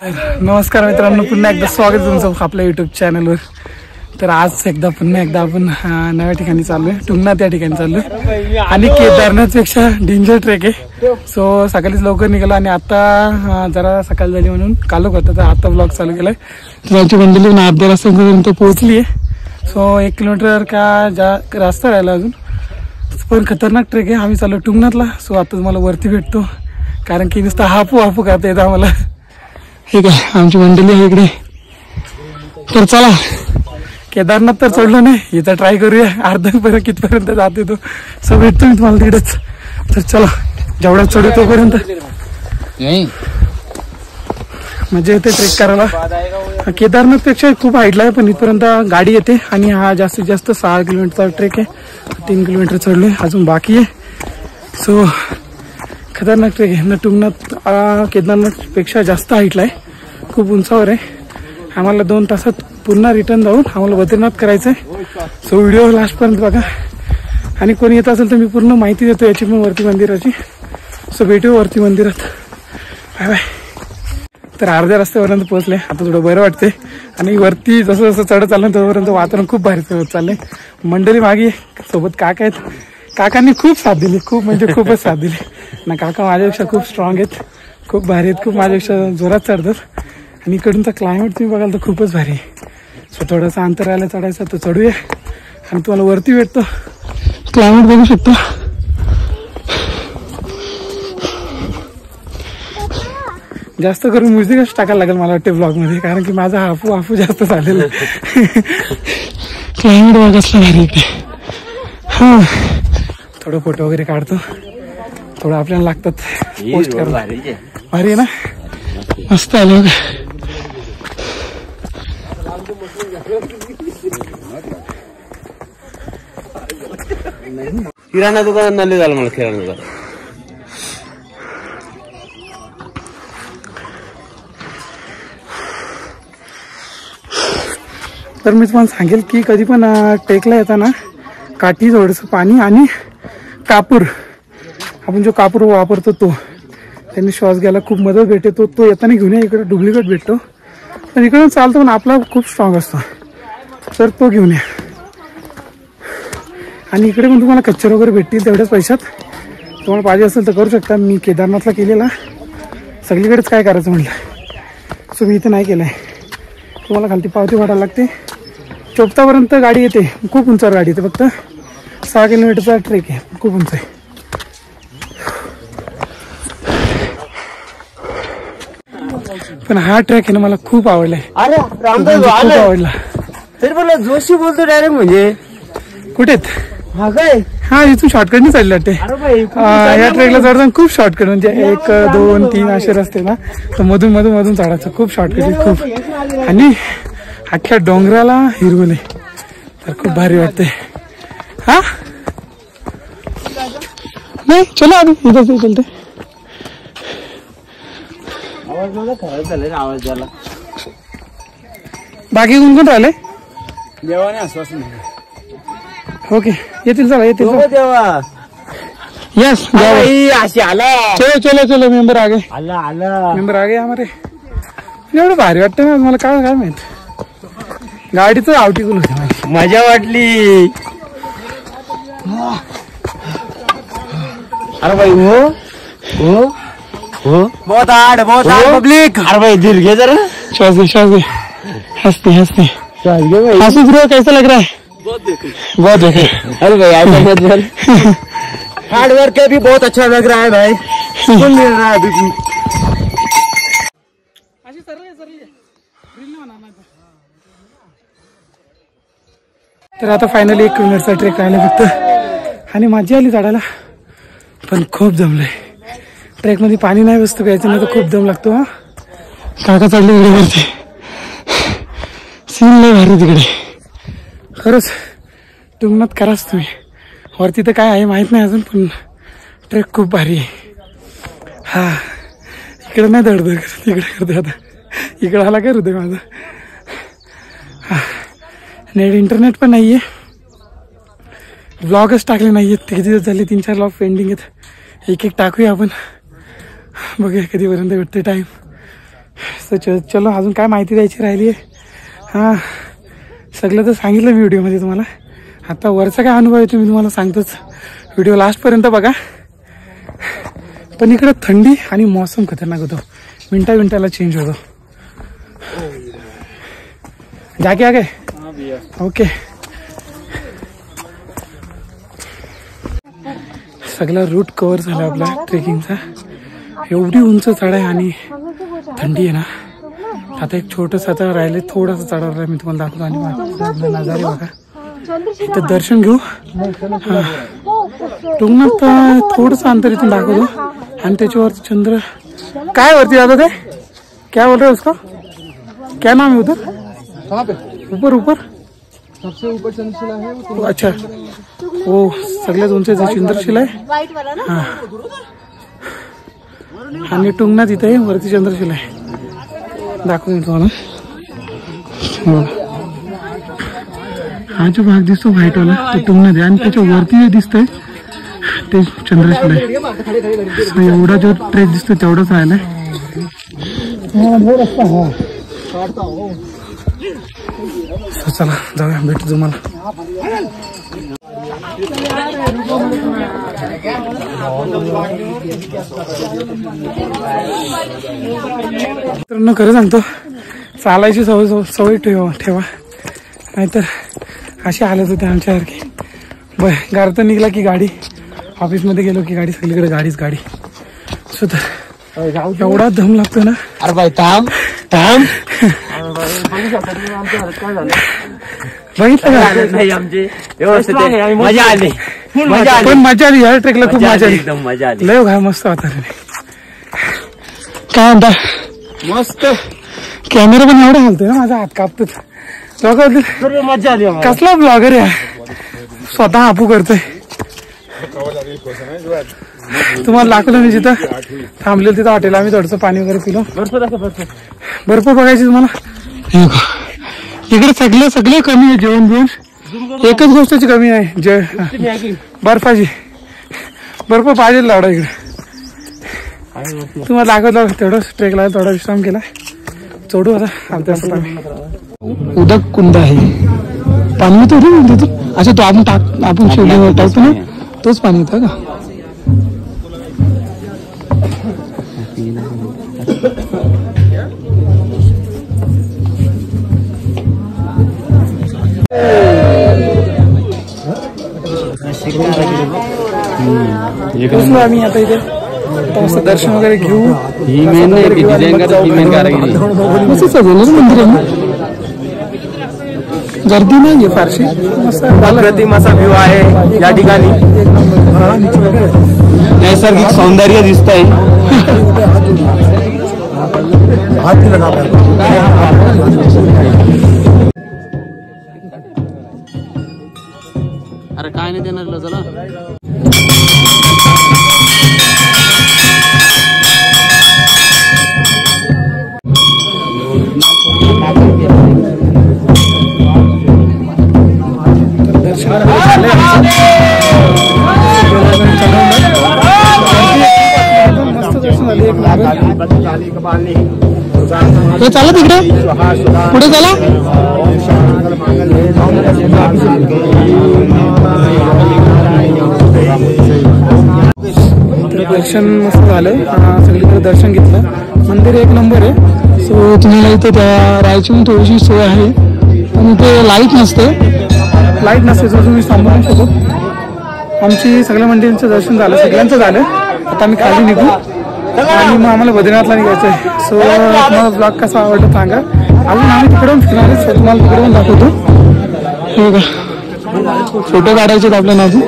नमस्कार मित्रांनो, पुन्हा एकदा स्वागत तुमचं आपल्या युट्यूब चॅनलवर। तर आज पुन्हा एकदा आपण नव्या ठिकाणी चाललोय, टुंगनाथ या ठिकाणी चाललोय आणि केदारनाथ पेक्षा डेंजर ट्रेक आहे। सो सकाळीच लवकर निघालो आणि आता जरा सकाळ झाली म्हणून कालोख होता, तर आता ब्लॉग चालू केलाय। तर आमची मंडळी अर्ध्या रस्त्यापर्यंत पोहोचली आहे। सो 1 किलोमीटर का रस्ता राहिला अजून, पण खतरनाक ट्रेक आहे। आम्ही चाललो टुंगनाथला। सो आता तुम्हाला वरती भेटतो, कारण की नुसतं हापू करता येतं आम्हाला। ठीक आहे, आमची मंडळी आहे इकडे। तर चला, केदारनाथ तर चढलो नाही, इथं ट्राय करूया अर्ध्यापर्यंत कितपर्यंत जाते तो। सो भेटतो मी तुम्हाला तिकडेच। तर चला, जेवढा चढू तोपर्यंत मजा येते ट्रेक करायला। केदारनाथ पेक्षा खूप हाईटला आहे, पण इथपर्यंत गाडी येते आणि हा जास्तीत जास्त 6 किलोमीटरचा ट्रेक आहे। 3 किलोमीटर चढलोय, अजून बाकी आहे। सो खतरनाक ट्रेक आहे। टुंगनाथ केदारनाथ पेक्षा जास्त हाईटला आहे, खूप उंचावर आहे। आम्हाला 2 तासात पुन्हा रिटर्न जाऊन आम्हाला बद्रीनाथ करायचं आहे। सो व्हिडिओ लास्टपर्यंत बघा, आणि कोणी येत असेल तर मी पूर्ण माहिती देतो याची पण वरती मंदिराची। सो भेटू वरती मंदिरात, बाय बाय। तर अर्ध्या रस्त्यापर्यंत पोहोचले, आता थोडं बरं वाटते। आणि वरती जसं जसं चढत चाललं तोपर्यंत वातावरण खूप भारी होत चाललंय। मंडळी मागे सोबत काका आहेत, काकांनी खूप साथ दिली, खूप म्हणजे खूपच साथ दिली ना। काका माझ्यापेक्षा खूप स्ट्रॉंग आहेत, खूप भारी आहेत, खूप माझ्यापेक्षा जोरात चढतात। आणि इकडूनचा क्लायमेट तुम्ही बघाल तर खूपच भारी आहे। सो थोडासा अंतर राहिला चढायचा, तो चढूया आणि तुम्हाला वरती भेटतो। क्लायमेट बघू शकतो, जास्त करून म्युझिकच टाकायला लागेल मला वाटते ब्लॉग मध्ये, कारण की माझा हाफू जास्त झालेला आहे। क्लायमेट बघा कसलं भारी इथे। हा, थोडं फोटो वगैरे काढतो, थोडं आपल्याला लागतात पोस्ट करायला। भारी आहे ना, मस्त आलं बघा। किराणा दुकानात नाले झालं मला, किराणा दुकान। तर मी तुम्हाला सांगेल की कधी पण टेकला येताना काठी, थोडंसं पाणी आणि कापूर, आपण जो कापूर वापरतो तो, त्यांनी श्वास घ्यायला खूप मदत भेटते। तो येताना घेऊन या, इकडे डुप्लिकेट भेटतो, पण इकडून चालतो पण आपला खूप स्ट्रॉंग असतो, तर तो घेऊन या। आणि इकडे पण तुम्हाला कच्चर वगैरे भेटतील तेवढ्याच पैशात, तुम्हाला पाहिजे असेल तर करू शकता। मी केदारनाथला केलेला, सगळीकडेच काय करायचं म्हटलं, सो मी इथे नाही केलं आहे। तुम्हाला खालती पावती भरायला लागते, चोपतापर्यंत गाडी येते, खूप उंचावर गाडी येते। फक्त 6 किलोमीटरचा ट्रेक आहे, खूप उंच आहे। पण हा ट्रॅक आहे ना, मला खूप आवडलाय। अरे रामदास खूप आवडला। तरी मला जोशी बोलतो डायरेक्ट, म्हणजे कुठेत? हा काय, हा इथून शॉर्टकटने चालले वाटते। या ट्रेकला चढताना खूप शॉर्टकट, म्हणजे 1, 2, 3 असे रस्ते ना, तर मधून चढायचं, खूप शॉर्टकट आहे खूप। आणि अख्ख्या डोंगराला हिरवले, तर खूप भारी वाटते। हा नाही, चला अभी इधर से चलते। आवाज मला खराब झाला, आवाज झाला। बाकी कोण राहिले? देवाने आश्वासन दिलं। ओके, येतील, चला येतील। देवा, यस अशी आला। चलो मेंबर आ गए, आला मेंबर आ गए हमारे। एवढं भारी वाटतं ना मला, काय माहित, गाडीचं आवटी होती माझी, मजा वाटली। अरे भाई हो बहुत हार्ड पब्लिक। अरे भाई दिल घे जरा, श्वास दे, हंसते हंसू ब्रो, कैसा लग रहा है? बहुत देखे। अरे भाई ऐसा मत बोल, हार्ड वर्क भी बहुत अच्छा लग रहा है भाई, सुन मिल रहा है अभी भी। तर आता फायनली 1 किलोमीटरचा ट्रेक राहिला फक्त, आणि मजा आली चढायला, पण खूप जमलंय। ट्रेक मध्ये पाणी नाही बसतो प्यायचं, नाही तर खूप दम लागतो। हा, काका चढले तिकडे वरती, सीन लय भारी तिकडे, खरंच टुंगनाथ कराच तुम्ही। वरती तर काय आहे माहित नाही अजून, पण ट्रेक खूप भारी आहे। हा, इकडे नाही धडधड करत, इकडे करते आता, इकडे आला काय हृदय माझं। हा, नेट इंटरनेट पण नाहीये, व्लॉगच टाकले नाहीयेत, किती दिवस झाले, 3-4 व्लॉग पेंडिंग आहेत। एक टाकूया आपण, बघूया कधीपर्यंत भेटते टाइम। चलो अजून काय माहिती द्यायची राहिली आहे. हां सगळं तर सांगितलं मी व्हिडिओमध्ये तुम्हाला. आता वरचा काय अनुभव आहे मी तुम्हाला सांगतोच. व्हिडिओ लास्टपर्यंत बघा. पण इकडे थंडी आणि मौसम खतरनाक होतो. मिनटाला चेंज होतो. जागे आगे ओके. सगळा रूट कव्हर झाला आपला ट्रेकिंगचा. एवढी उंच चढ आहे आणि थंडी आहे ना. आता एक छोटंसं आता राहिले थोडंसं चढावर आहे. मी तुम्हाला दाखवतो आणि नजारे बघा. इथं दर्शन घेऊ. टुंगनाथ थोडंसं अंतर इथून दाखवतो आणि त्याच्यावरती चंद्र काय वरती जातो ते क्या बोल रहे हो उसका क्या नाम है उधर ऊपर ऊपर सबसे ऊपर चंद्रशिला है. अच्छा हो सगळ्यात उंच चंद्रशिला आहे. हा आणि टुंगनाथ इथे आहे वरती चंद्रशिला आहे. दाखवतो मी तुम्हाला. हा जो भाग दिसतो व्हाईटवाला तो टुंगनाथ आहे आणि त्याच्या वरती जे दिसतंय ते चंद्रशिला आहे. एवढा जो ट्रेक दिसतो तेवढाच राहिलाय. चला जाऊया भेटू तुम्हाला. मित्रांनो खरं सांगतो चालायची सवय ठेवा नाहीतर अशी हालत होते आमच्यासारखी. घरातून निघला की गाडी, ऑफिसमध्ये गेलो की गाडी, सगळीकडे गाडीच गाडी. एवढा दम लागतो ना. अरे भाई थांब थांब. बघितलं का मजा आली. पण मजा आली ह्या ट्रेकला. खूप मजा आली. एकदम मजा आली. लय घाय मस्त वातावरण. काय म्हणता मस्त. कॅमेरा पण एवढा हलतोय ना माझा हात कापतो. मजा आली. कसला ब्लॉगर आहे स्वतः आपू करतोय. तुम्हाला दाखवलं मी जिथं थांबलेलं तिथं हॉटेल आम्ही थोडंसं पाणी वगैरे पिलो. बर्फ बघायची तुम्हाला. इकडे सगळे कमी आहे जेवण बिवण. एकच गोष्टीची कमी आहे बर्फाची. बर्फ पाहिजे लावडा इकडे. तुम्हाला दाखवलं तेवढं ट्रेक लागला थोडा विश्राम केला. चढू आता अर्ध्या उदक कुंड आहे. पाणी येतो रे तिथून. अच्छा तो आपण शिवलिंग टाकतो ना तोच पाणी येतं का. आम्ही आता इथे दर्शन वगैरे घेऊ. मस्त सजवलं मंदिर आहे. गर्दी नाहीये फारशी. प्रतिमाचा व्ह्यू आहे या ठिकाणी. नैसर्गिक सौंदर्य दिसत आहे. अरे काय नाही देणार चला. चला तिकडे पुढे चला. दर्शन मस्त झालं. सगळीकडे दर्शन घेतलं. मंदिर एक नंबर आहे. सो तुम्हाला इथे त्या राहायची पण थोडीशी सोय आहे. पण इथे लाईट नसते तर तुम्ही सांभाळू शकतो. आमची सगळ्या मंदिरांचं दर्शन झालं. सगळ्यांचं झालं. आता आम्ही खाली निघू आणि मग आम्हाला बद्रीनाथला निघायचं आहे. सो तुम्हाला ब्लॉग कसा आवडला सांगा. अजून आम्ही तिकडून फिरणार आहे. सो तुम्हाला तिकडे पण दाखवतो. हे बघा फोटो काढायचे आहेत आपल्याला अजून.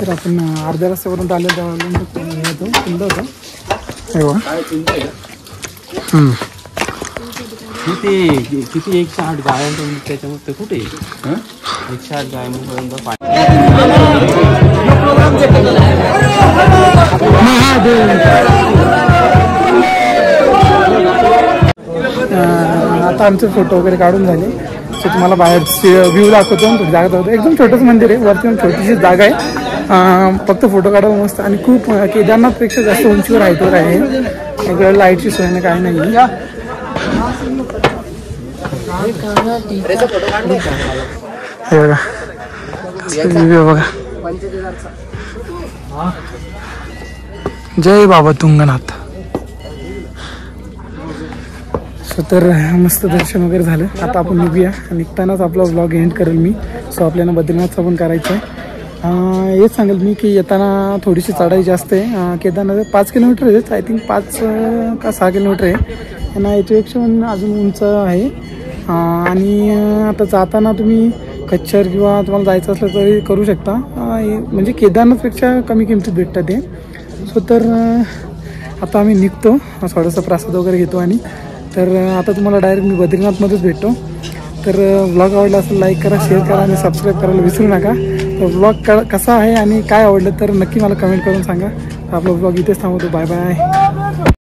तर आपण अर्ध्या रस्त्यावरून आले येतो. कुंड होतं किती 108 गाय त्याच्यामध्ये कुठे 108 गाय आता आमचे फोटो वगैरे काढून झाले. सो तुम्हाला बाहेरची व्ह्यू दाखवतो. थोडी जागा दाखवतो. एकदम छोटंच मंदिर आहे. वरती छोटीशी जागा आहे. फक्त फोटो काढायला मस्त आणि खूप केदारनाथपेक्षा जास्त उंचीवर हाईटवर आहे. इकडे लाईटची सोय नाही काय नाही. हे बघा व्ह्यू बघा. जय बाबा तुंगनाथ. सो तर मस्त दर्शन वगैरे झालं. आता आपण निघूया. निघतानाच आपला व्लॉग एंड करेल मी. सो आपल्याला बद्रीनाथचा पण करायचं आहे. हेच सांगेल मी की येताना थोडीशी चढाई जास्त आहे. केदारनाथ 5 किलोमीटर आहे. आय थिंक 5 का 6 किलोमीटर आहे. आणि याच्यापेक्षा पण अजून उंच आहे. आणि आता जाताना तुम्ही कच्छर किंवा तुम्हाला जायचं असलं तरी करू शकता. म्हणजे केदारनाथपेक्षा कमी किमतीत भेटतात ते. सो तर आता आम्ही निघतो. थोडासा प्रसाद वगैरे घेतो. आणि तर आता तुम्हाला डायरेक्ट मी बद्रीनाथमध्येच भेटतो. तर व्लॉग आवडला असेल लाईक करा, शेअर करा आणि सबस्क्राईब करायला विसरू नका. तर व्लॉग कसा आहे आणि काय आवडलं तर नक्की मला कमेंट करून सांगा. आपला व्लॉग इथेच थांबवतो. Bye bye.